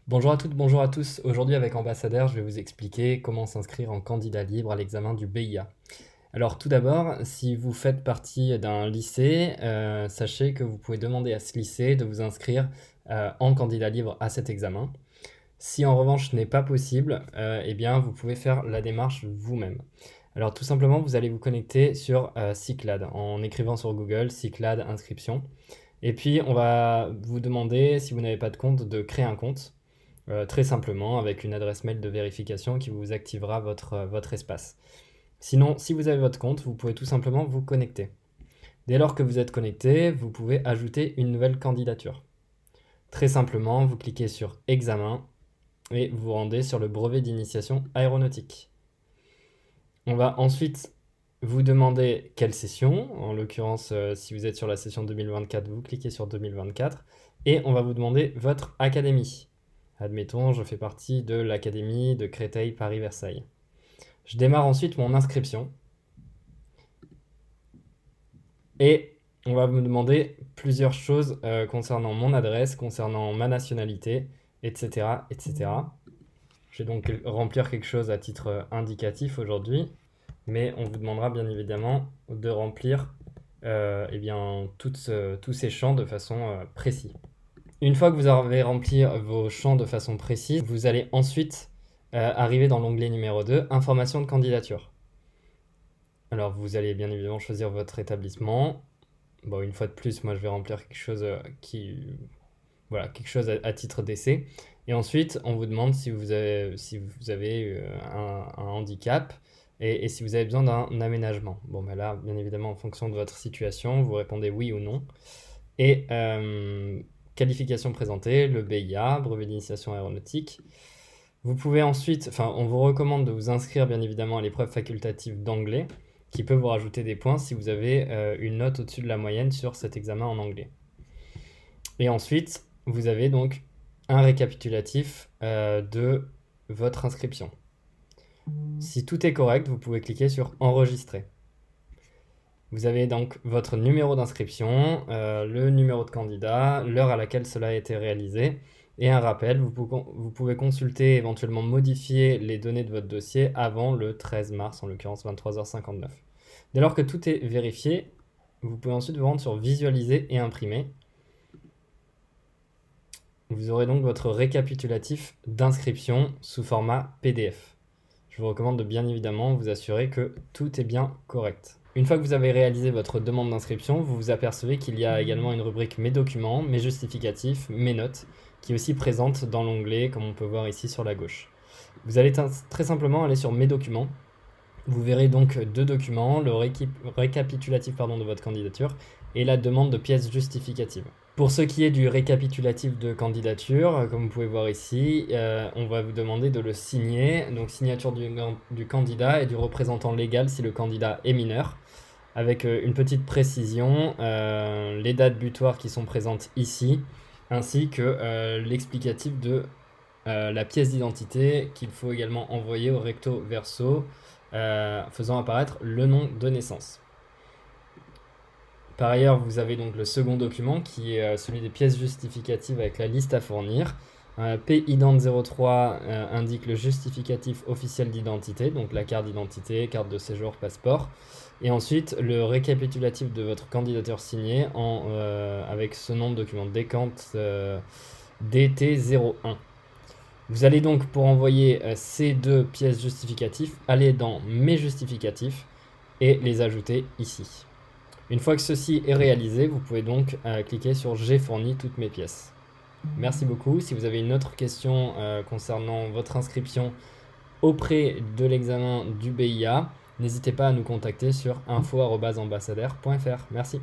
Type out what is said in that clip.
Bonjour à toutes, bonjour à tous. Aujourd'hui avec Ambassadeur, je vais vous expliquer comment s'inscrire en candidat libre à l'examen du BIA. Alors tout d'abord, si vous faites partie d'un lycée, sachez que vous pouvez demander à ce lycée de vous inscrire en candidat libre à cet examen. Si en revanche ce n'est pas possible, eh bien vous pouvez faire la démarche vous-même. Alors tout simplement, vous allez vous connecter sur Cyclade en écrivant sur Google Cyclade inscription. Et puis on va vous demander, si vous n'avez pas de compte, de créer un compte. Très simplement avec une adresse mail de vérification qui vous activera votre espace. Sinon, si vous avez votre compte, vous pouvez tout simplement vous connecter. Dès lors que vous êtes connecté, vous pouvez ajouter une nouvelle candidature. Très simplement, vous cliquez sur Examen et vous vous rendez sur le brevet d'initiation aéronautique. On va ensuite vous demander quelle session. En l'occurrence, si vous êtes sur la session 2024, vous cliquez sur 2024 et on va vous demander votre académie. Admettons, je fais partie de l'académie de Créteil Paris-Versailles. Je démarre ensuite mon inscription. Et on va me demander plusieurs choses concernant mon adresse, concernant ma nationalité, etc., etc. Je vais donc remplir quelque chose à titre indicatif aujourd'hui, mais on vous demandera bien évidemment de remplir tous ces champs de façon précise. Une fois que vous avez rempli vos champs de façon précise, vous allez ensuite arriver dans l'onglet numéro 2, Information de candidature. Alors vous allez bien évidemment choisir votre établissement. Bon, une fois de plus, moi je vais remplir quelque chose quelque chose à titre d'essai. Et ensuite, on vous demande si vous avez un handicap et si vous avez besoin d'un aménagement. Bon, ben là, bien évidemment, en fonction de votre situation, vous répondez oui ou non. Et qualification présentée, le BIA, brevet d'initiation aéronautique. Vous pouvez ensuite, on vous recommande de vous inscrire bien évidemment à l'épreuve facultative d'anglais, qui peut vous rajouter des points si vous avez une note au-dessus de la moyenne sur cet examen en anglais. Et ensuite, vous avez donc un récapitulatif de votre inscription. Si tout est correct, vous pouvez cliquer sur Enregistrer. Vous avez donc votre numéro d'inscription, le numéro de candidat, l'heure à laquelle cela a été réalisé, et un rappel, vous pouvez consulter, éventuellement modifier les données de votre dossier avant le 13 mars, en l'occurrence 23h59. Dès lors que tout est vérifié, vous pouvez ensuite vous rendre sur Visualiser et imprimer. Vous aurez donc votre récapitulatif d'inscription sous format PDF. Je vous recommande de bien évidemment vous assurer que tout est bien correct. Une fois que vous avez réalisé votre demande d'inscription, vous vous apercevez qu'il y a également une rubrique Mes documents, Mes justificatifs, Mes notes, qui est aussi présente dans l'onglet, comme on peut voir ici sur la gauche. Vous allez très simplement aller sur Mes documents. Vous verrez donc deux documents, le récapitulatif de votre candidature et la demande de pièces justificatives. Pour ce qui est du récapitulatif de candidature, comme vous pouvez voir ici, on va vous demander de le signer, donc signature du candidat et du représentant légal si le candidat est mineur, avec une petite précision, les dates butoirs qui sont présentes ici, ainsi que l'explicatif de la pièce d'identité qu'il faut également envoyer au recto verso, faisant apparaître le nom de naissance. Par ailleurs, vous avez donc le second document qui est celui des pièces justificatives avec la liste à fournir. P-Ident 03 indique le justificatif officiel d'identité, donc la carte d'identité, carte de séjour, passeport. Et ensuite, le récapitulatif de votre candidature signée avec ce nom de document, décante DT01. Vous allez donc, pour envoyer ces deux pièces justificatives, aller dans Mes justificatifs et les ajouter ici. Une fois que ceci est réalisé, vous pouvez donc cliquer sur J'ai fourni toutes mes pièces. Merci beaucoup. Si vous avez une autre question concernant votre inscription auprès de l'examen du BIA, n'hésitez pas à nous contacter sur info@ambassadeur.fr. Merci.